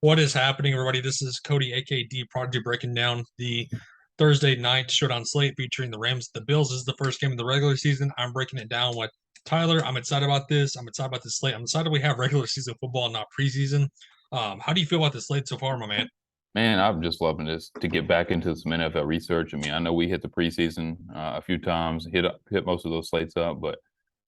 What is happening, everybody? This is Cody, aka D Prodigy, breaking down the Thursday night showdown slate featuring the Rams, the Bills. This is the first game of the regular season. I'm breaking it down with Tyler. I'm excited about this. I'm excited about this slate. I'm excited we have regular season football, not preseason. How do you feel about the slate so far, my man? Man, I'm just loving this to get back into some NFL research. I mean, I know we hit the preseason a few times, hit most of those slates up, but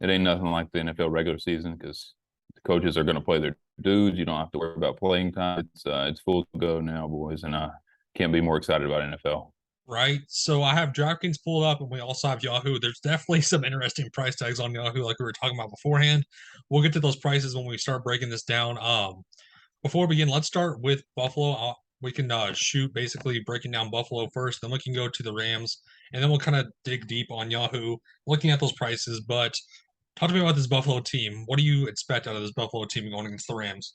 it ain't nothing like the NFL regular season because the coaches are going to play their dudes. You don't have to worry about playing time. It's full to go now, boys, and I can't be more excited about NFL. Right. So I have DraftKings pulled up, and we also have Yahoo. There's definitely some interesting price tags on Yahoo, like we were talking about beforehand. We'll get to those prices when we start breaking this down. Before we begin, let's start with Buffalo. We can shoot basically breaking down Buffalo first, then we can go to the Rams, and then we'll kind of dig deep on Yahoo, looking at those prices. But talk to me about this Buffalo team. What do you expect out of this Buffalo team going against the Rams?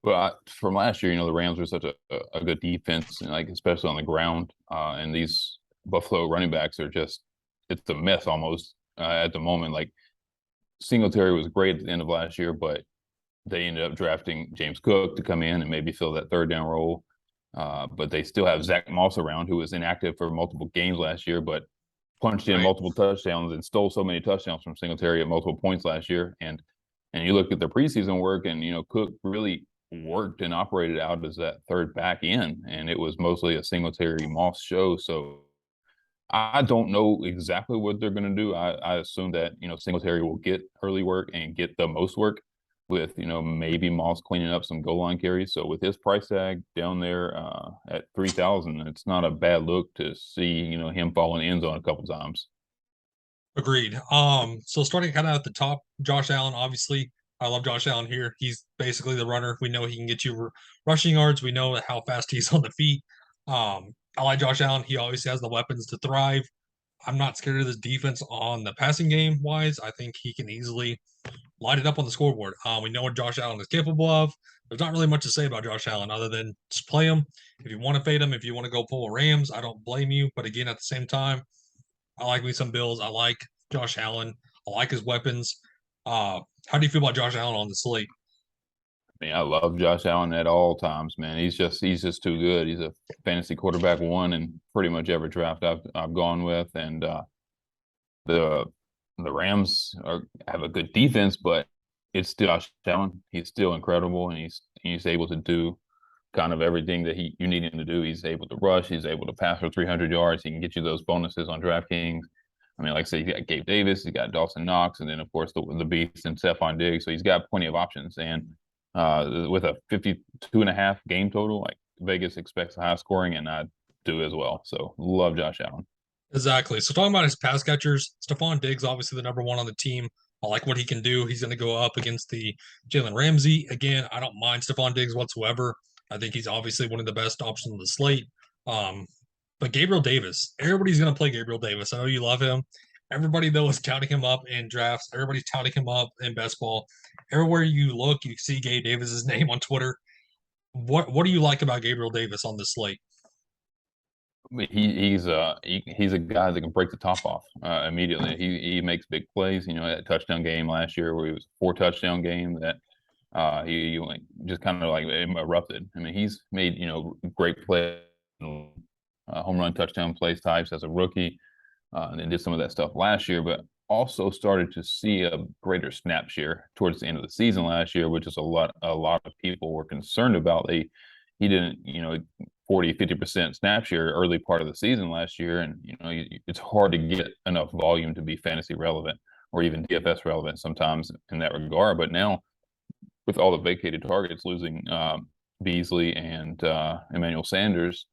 But from last year, the Rams were such a good defense, like especially on the ground, and these Buffalo running backs are it's a mess almost at the moment. Like Singletary was great at the end of last year, but they ended up drafting James Cook to come in and maybe fill that third down role. But they still have Zach Moss around, who was inactive for multiple games last year, but punched in Right. multiple touchdowns and stole so many touchdowns from Singletary at multiple points last year. And you look at their preseason work, and Cook really worked and operated out as that third back in, and it was mostly a Singletary Moss show. So I don't know exactly what they're going to do. I assume that Singletary will get early work and get the most work with maybe Moss cleaning up some goal line carries. So with his price tag down there at 3,000, it's not a bad look to see him fall in the end zone a couple times. Agreed. So starting kind of at the top, Josh Allen, obviously, I love Josh Allen here. He's basically the runner. We know he can get you rushing yards. We know how fast he's on the feet. I like Josh Allen. He always has the weapons to thrive. I'm not scared of this defense on the passing game wise. I think he can easily light it up on the scoreboard. We know what Josh Allen is capable of. There's not really much to say about Josh Allen other than just play him. If you want to fade him, if you want to go pull a Rams, I don't blame you. But again, at the same time, I like me some Bills. I like Josh Allen. I like his weapons. How do you feel about Josh Allen on the slate? I mean, I love Josh Allen at all times, man. He's just too good. He's a fantasy quarterback one in pretty much every draft I've gone with, and the the Rams have a good defense, but it's still Josh Allen. He's still incredible, and he's able to do kind of everything that you need him to do. He's able to rush. He's able to pass for 300 yards. He can get you those bonuses on DraftKings. I mean, like I said, you got Gabe Davis, you got Dawson Knox, and then of course the beast and Stefon Diggs. So he's got plenty of options. And with a 52.5 game total, like Vegas expects high scoring, and I do as well. So love Josh Allen. Exactly. So talking about his pass catchers, Stephon Diggs, obviously the number one on the team. I like what he can do. He's going to go up against the Jalen Ramsey. Again, I don't mind Stephon Diggs whatsoever. I think he's obviously one of the best options on the slate. Um, but Gabriel Davis, everybody's going to play Gabriel Davis. I know you love him. Everybody, though, is touting him up in drafts. Everybody's touting him up in best ball. Everywhere you look, you see Gabe Davis's name on Twitter. What do you like about Gabriel Davis on this slate? I mean, he's a guy that can break the top off immediately. He makes big plays. That touchdown game last year where he was a 4 touchdown game that he like just kind of like erupted. I mean, he's made great plays, home run touchdown plays types as a rookie, and then did some of that stuff last year. But also started to see a greater snap share towards the end of the season last year, which is a lot of people were concerned about. He didn't 40-50% snap share early part of the season last year, and it's hard to get enough volume to be fantasy relevant or even DFS relevant sometimes in that regard. But now with all the vacated targets, losing Beasley and Emmanuel Sanders,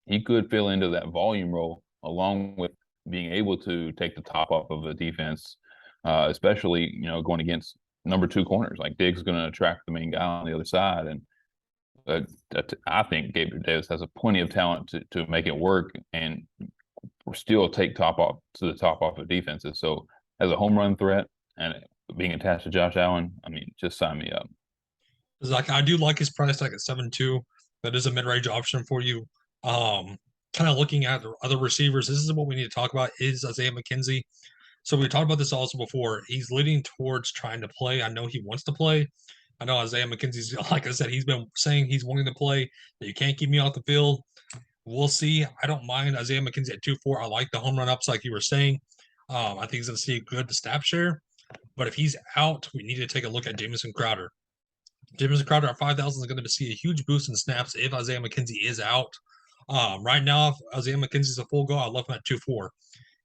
he could fill into that volume role along with being able to take the top off of the defense, especially going against number two corners. Like Diggs is going to attract the main guy on the other side, and I think Gabriel Davis has a plenty of talent to make it work and still take top off to the top off of defenses. So as a home run threat and being attached to Josh Allen, I mean, just sign me up. Like I do like his price tag at 7.2. That is a mid-range option for you. Kind of looking at the other receivers, this is what we need to talk about is Isaiah McKenzie. So we talked about this also before. He's leading towards trying to play. I know he wants to play, I know Isaiah McKenzie's, like I said, he's been saying he's wanting to play, that you can't keep me off the field. We'll see. I don't mind Isaiah McKenzie at 2-4. I like the home run ups, like you were saying. I think he's going to see a good snap share. But if he's out, we need to take a look at Jamison Crowder. Jamison Crowder at 5,000 is going to see a huge boost in snaps if Isaiah McKenzie is out. Right now, if Isaiah McKenzie's a full go, I love him at 2-4.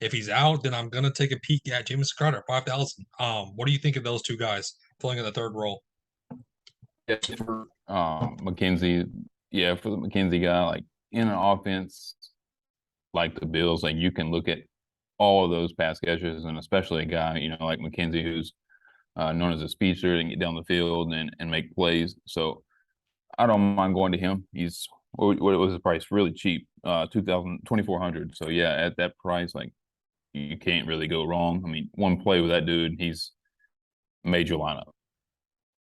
If he's out, then I'm going to take a peek at Jamison Crowder at 5,000. What do you think of those two guys filling in the third role? Yeah, for McKenzie, yeah, for the McKenzie guy, like in an offense like the Bills, like you can look at all of those pass catchers, and especially a guy, like McKenzie, who's known as a speedster and get down the field and make plays. So I don't mind going to him. He's what was the price? Really cheap, 2,400. So yeah, at that price, like you can't really go wrong. I mean, one play with that dude, he's made your lineup.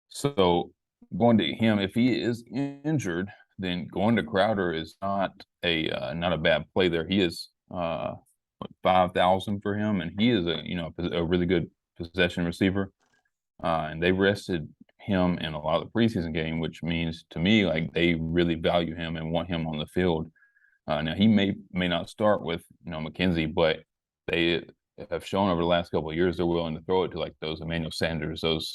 So going to him, if he is injured, then going to Crowder is not a bad play there. He is 5,000 for him, and he is a really good possession receiver. And they rested him in a lot of the preseason game, which means to me like they really value him and want him on the field. Now he may not start with McKenzie, but they have shown over the last couple of years they're willing to throw it to like those Emmanuel Sanders, those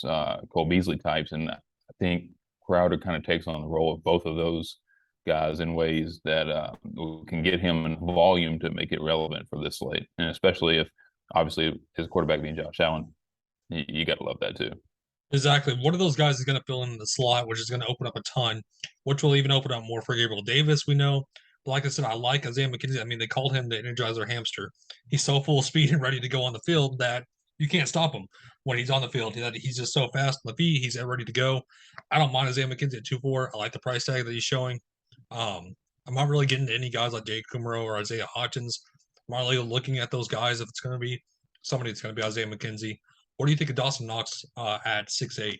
Cole Beasley types, and I think Crowder kind of takes on the role of both of those guys in ways that can get him in volume to make it relevant for this slate, and especially if obviously his quarterback being Josh Allen, you got to love that too. Exactly. One of those guys is going to fill in the slot, which is going to open up a ton, which will even open up more for Gabriel Davis, we know. But like I said, I like Isaiah McKenzie. I mean, they called him the Energizer hamster. He's so full of speed and ready to go on the field that you can't stop him when he's on the field. He's just so fast on the feet. He's ready to go. I don't mind Isaiah McKenzie at 2-4. I like the price tag that he's showing. I'm not really getting to any guys like Jake Kumaro or Isaiah Hodgins. I'm not really looking at those guys if it's going to be somebody. It's going to be Isaiah McKenzie. What do you think of Dawson Knox at 6'8"?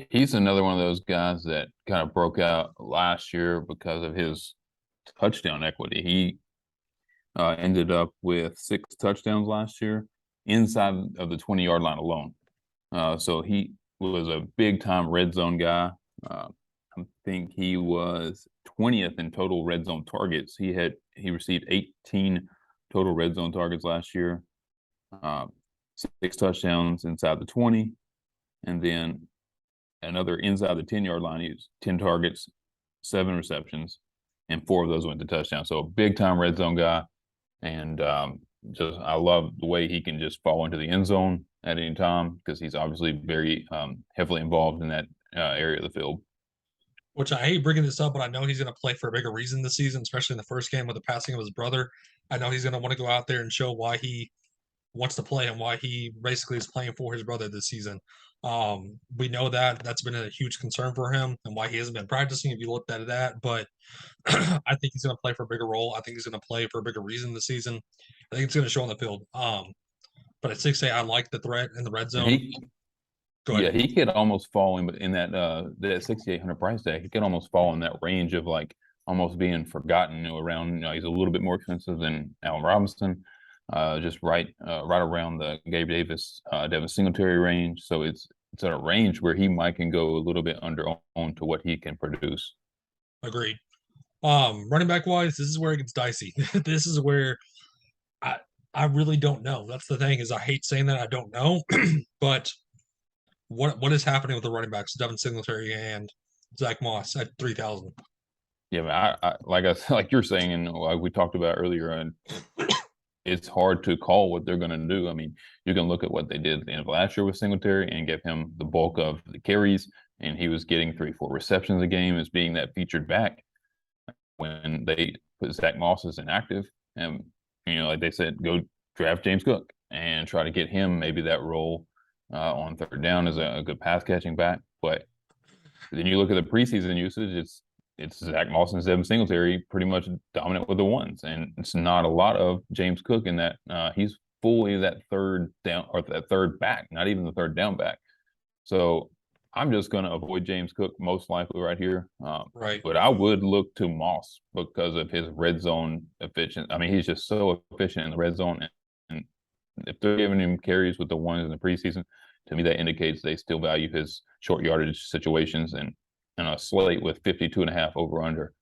He's another one of those guys that kind of broke out last year because of his touchdown equity. He ended up with 6 touchdowns last year inside of the 20-yard line alone. So he was a big-time red zone guy. I think he was 20th in total red zone targets. He received 18 total red zone targets last year, 6 touchdowns inside the 20, and then another inside the 10-yard line. He was 10 targets, 7 receptions, and 4 of those went to touchdowns. So a big-time red zone guy, and I love the way he can just fall into the end zone at any time because he's obviously very heavily involved in that area of the field. Which I hate bringing this up, but I know he's going to play for a bigger reason this season, especially in the first game with the passing of his brother. I know he's going to want to go out there and show why he wants to play and why he basically is playing for his brother this season. We know that that's been a huge concern for him and why he hasn't been practicing. If you looked at that, but I think he's going to play for a bigger role. I think he's going to play for a bigger reason this season. I think it's going to show on the field. But at 6'8", I like the threat in the red And zone. Go ahead. yeah, he could almost fall in that 6,800 price tag. He could almost fall in that range of like almost being forgotten. Around he's a little bit more expensive than Allen Robinson, just right around the Gabe Davis, Devin Singletary range. So it's at a range where he might can go a little bit under on to what he can produce. Agreed. Running back wise, this is where it gets dicey. This is where I really don't know. That's the thing is I hate saying that I don't know, but what is happening with the running backs, Devin Singletary and Zach Moss at 3,000? Yeah, man, like you're saying, and like we talked about earlier, and it's hard to call what they're going to do. I mean, you can look at what they did at the end of last year with Singletary and give him the bulk of the carries, and he was getting 3-4 receptions a game as being that featured back. When they put Zach Moss as inactive, and like they said, go draft James Cook and try to get him maybe that role on third down as a good pass catching back. But then you look at the preseason usage, it's Zach Moss and Devin Singletary pretty much dominant with the ones, and it's not a lot of James Cook in that he's fully that third down or that third back, not even the third down back. So I'm just going to avoid James Cook most likely right here. Right. But I would look to Moss because of his red zone efficient. I mean, he's just so efficient in the red zone, and if they're giving him carries with the ones in the preseason, to me that indicates they still value his short yardage situations. And a slate with 52.5 over under,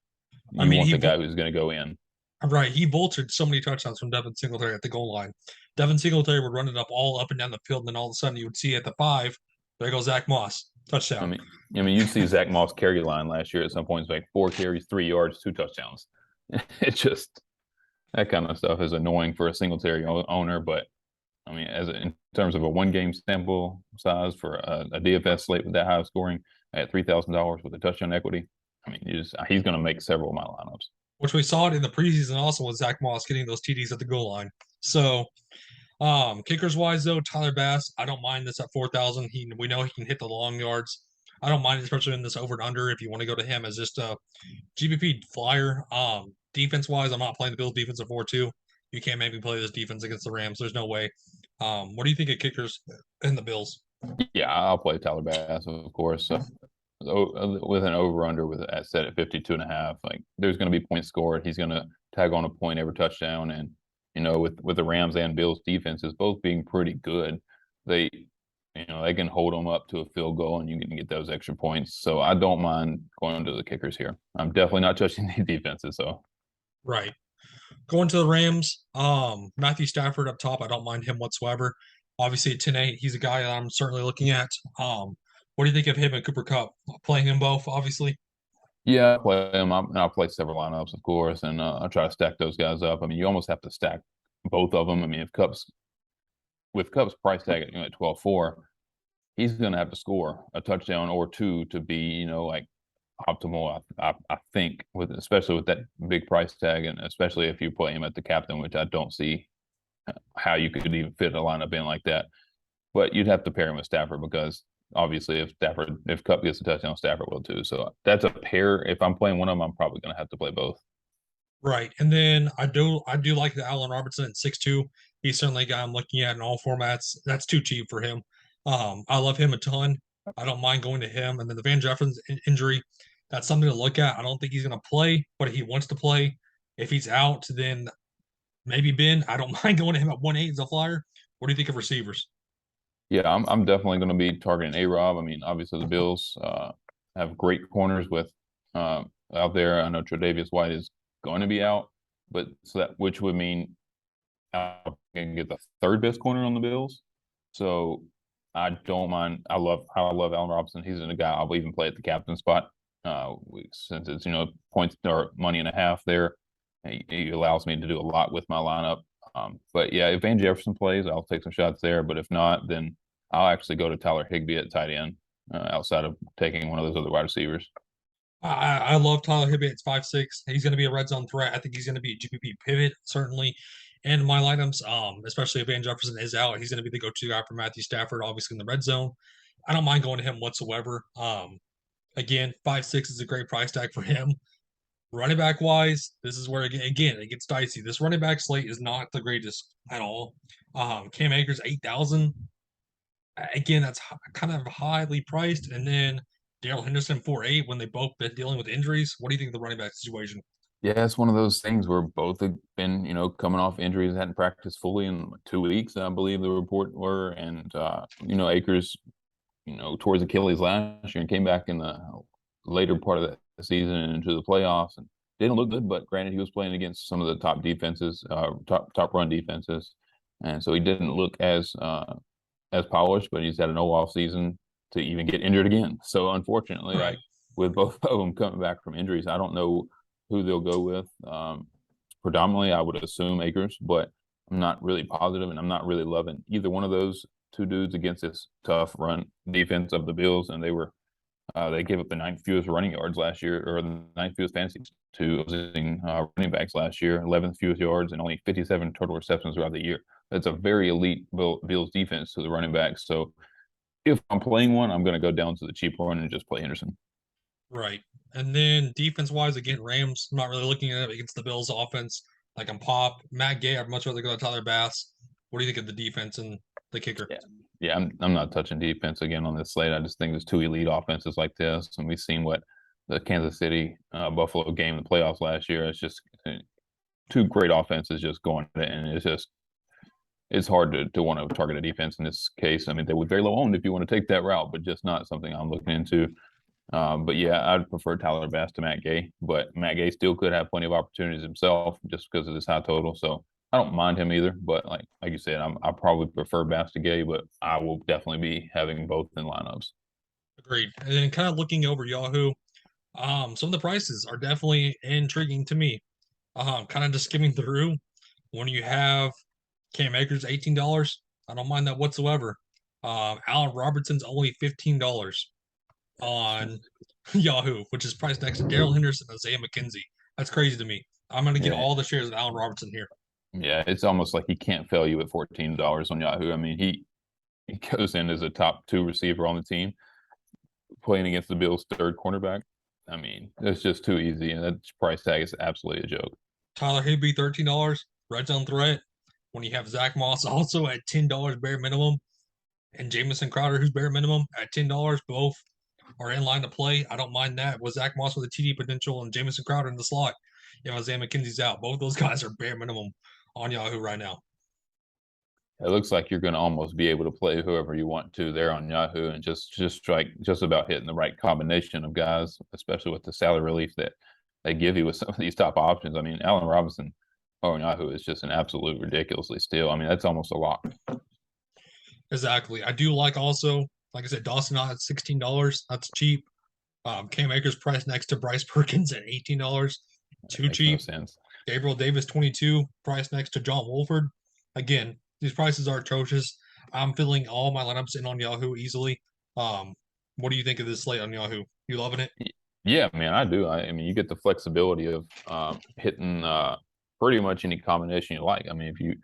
I you mean, want the guy who's going to go in. right, he vultured so many touchdowns from Devin Singletary at the goal line. Devin Singletary would run it up all up and down the field, and then all of a sudden you would see at the 5, there goes Zach Moss, I touchdown. mean, I mean, you'd see Zach Moss carry line last year at some points, like 4 carries, 3 yards, 2 touchdowns. It's just that kind of stuff is annoying for a Singletary owner. But I mean, in terms of a 1 game sample size for a DFS slate with that high scoring at $3,000 with a touchdown equity, I mean, he's going to make several of my lineups. Which we saw it in the preseason also with Zach Moss getting those TDs at the goal line. So kickers wise though, Tyler Bass, I don't mind this at 4,000. We know he can hit the long yards. I don't mind, especially in this over and under. If you want to go to him as just a GPP flyer. Defense wise, I'm not playing the Bills defense at 4-2. You can't make me play this defense against the Rams. There's no way. What do you think of kickers in the Bills? Yeah, I'll play Tyler Bass, of course. With an over under with set at 52.5, like there's going to be points scored. He's going to tag on a point every touchdown. And with the Rams and Bills defenses both being pretty good, they they can hold them up to a field goal and you can get those extra points. So I don't mind going to the kickers here. I'm definitely not touching the defenses. So Right. Going to the Rams, Matthew Stafford up top. I don't mind him whatsoever. Obviously at 10-8, he's a guy that I'm certainly looking at. What do you think of him and Cooper Cup? Playing them both, obviously. yeah, I'll play them. I'll play several lineups, of course, and I'll try to stack those guys up. I mean, you almost have to stack both of them. I mean, if Cup's price tag at 12.4, he's going to have to score a touchdown or two to be, like optimal. I think especially with that big price tag, and especially if you play him at the captain, which I don't see how you could even fit a lineup in like that. But you'd have to pair him with Stafford because obviously if Cup gets a touchdown, Stafford will too. So that's a pair. If I'm playing one of them, I'm probably going to have to play both. Right. And then I do like the Allen Robinson at 6-2. He's certainly a guy I'm looking at in all formats. That's too cheap for him. I love him a ton. I don't mind going to him. And then the Van Jefferson's injury, that's something to look at. I don't think he's going to play, but he wants to play. If he's out, then maybe Ben. I don't mind going to him at 1-8 as a flyer. What do you think of receivers? Yeah, I'm definitely going to be targeting A-Rob. I mean, obviously the Bills have great corners with out there. I know Tre'Davious White is going to be out, but which would mean I can get the third best corner on the Bills. So I don't mind. I love Allen Robinson. He's a guy I'll even play at the captain spot. Since it's points or money and a half there, he allows me to do a lot with my lineup. But yeah, if Van Jefferson plays, I'll take some shots there. But if not, then I'll actually go to Tyler Higbee at tight end outside of taking one of those other wide receivers. I love Tyler Hibbett. It's 5'6". He's going to be a red zone threat. I think he's going to be a GPP pivot, certainly. And my lineups, especially if Van Jefferson is out, he's going to be the go-to guy for Matthew Stafford, obviously in the red zone. I don't mind going to him whatsoever. Again, 5'6" is a great price tag for him. Running back wise, this is where again it gets dicey. This running back slate is not the greatest at all. Cam Akers 8,000. Again, that's kind of highly priced. And then Daryl Henderson 4-8 when they both been dealing with injuries. What do you think of the running back situation? Yeah, it's one of those things where both have been, coming off injuries, hadn't practiced fully in 2 weeks, I believe the report were. And, Akers, towards Achilles last year and came back in the later part of the season and into the playoffs and didn't look good. But granted, he was playing against some of the top defenses, top run defenses. And so he didn't look as polished, but he's had an off season to even get injured again. So unfortunately, Right. with both of them coming back from injuries, I don't know who they'll go with. Predominantly, I would assume Akers, but I'm not really positive, and I'm not really loving either one of those two dudes against this tough run defense of the Bills. And they gave up the 9th fewest running yards last year, or the 9th fewest fantasy to opposing running backs last year, 11th fewest yards, and only 57 total receptions throughout the year. That's a very elite Bills defense to the running backs. So if I'm playing one, I'm going to go down to the cheap one and just play Henderson. Right. And then defense wise, again, Rams, I'm not really looking at it against the Bills offense. Like I'm Pop, Matt Gay, I'd much rather go to Tyler Bass. What do you think of the defense and the kicker? Yeah, I'm not touching defense again on this slate. I just think there's two elite offenses like this, and we've seen what the Kansas City Buffalo game in the playoffs last year. It's just two great offenses just going at it, and it's hard to want to target a defense in this case. I mean, they would very low owned if you want to take that route, but just not something I'm looking into. But yeah, I'd prefer Tyler Bass to Matt Gay, but Matt Gay still could have plenty of opportunities himself just because of this high total. So I don't mind him either. But like you said, I probably prefer Bass to Gay, but I will definitely be having both in lineups. Agreed. And then kind of looking over Yahoo, some of the prices are definitely intriguing to me. Kind of just skimming through. When you have Cam Akers $18, I don't mind that whatsoever. Allen Robertson's only $15 on Yahoo, which is priced next to Daryl Henderson and Isaiah McKenzie. That's crazy to me. I'm going to get Yeah, all the shares of Allen Robertson here. yeah, it's almost like he can't fail you at $14 on Yahoo. I mean, he goes in as a top 2 receiver on the team, playing against the Bills' third cornerback. I mean, it's just too easy, and that price tag is absolutely a joke. Tyler Hibby, $13. Red zone threat. When you have Zach Moss also at $10 bare minimum, and Jamison Crowder, who's bare minimum at $10, both are in line to play. I don't mind that with Zach Moss with a TD potential and Jamison Crowder in the slot. If Isaiah McKenzie's out, both those guys are bare minimum on Yahoo right now. It looks like you're going to almost be able to play whoever you want to there on Yahoo, and just strike just about hitting the right combination of guys, especially with the salary relief that they give you with some of these top options. I mean, Allen Robinson on Yahoo is just an absolute ridiculously steal. I mean, that's almost a lock. Exactly. I do like also, like I said, Dawson Knott at $16. That's cheap. Cam Akers priced next to Bryce Perkins at $18. It Too makes no cheap. sense. Gabriel Davis 22, priced next to John Wolford. Again, these prices are atrocious. I'm filling all my lineups in on Yahoo easily. What do you think of this slate on Yahoo? You loving it? Yeah, man, I do. I mean, you get the flexibility of hitting pretty much any combination you like. I mean, if you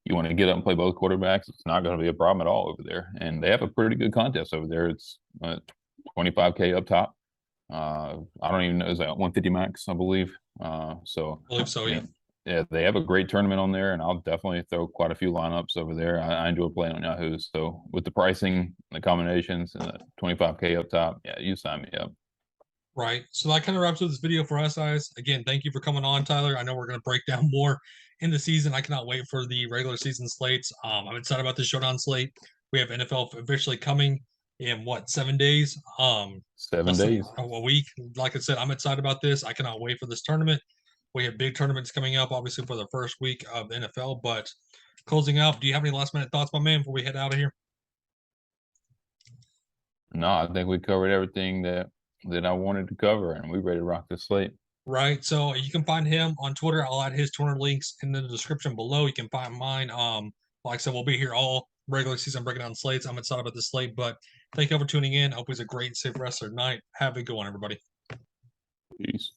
want to get up and play both quarterbacks, it's not going to be a problem at all over there. And they have a pretty good contest over there. It's 25K up top. I don't even know, is that 150 max, I believe. I believe so, I yeah. mean, yeah, they have a great tournament on there, and I'll definitely throw quite a few lineups over there. I enjoy playing on Yahoo. So with the pricing, the combinations, and the 25K up top, yeah, you sign me up. Right. So that kind of wraps up this video for us, guys. Again, thank you for coming on, Tyler. I know we're going to break down more in the season. I cannot wait for the regular season slates. I'm excited about the Showdown slate. We have NFL officially coming in what, 7 days? Seven Less than days. a week. Like I said, I'm excited about this. I cannot wait for this tournament. We have big tournaments coming up, obviously, for the first week of the NFL. But closing out, do you have any last minute thoughts, my man, before we head out of here? No, I think we covered everything that I wanted to cover, and we're ready to rock this slate. Right. So you can find him on Twitter. I'll add his Twitter links in the description below. You can find mine. Like I said, we'll be here all regular season breaking down slates. I'm excited about this slate, but thank you for tuning in. I hope it's a great, safe rest of the night. Have a good one, everybody. Peace.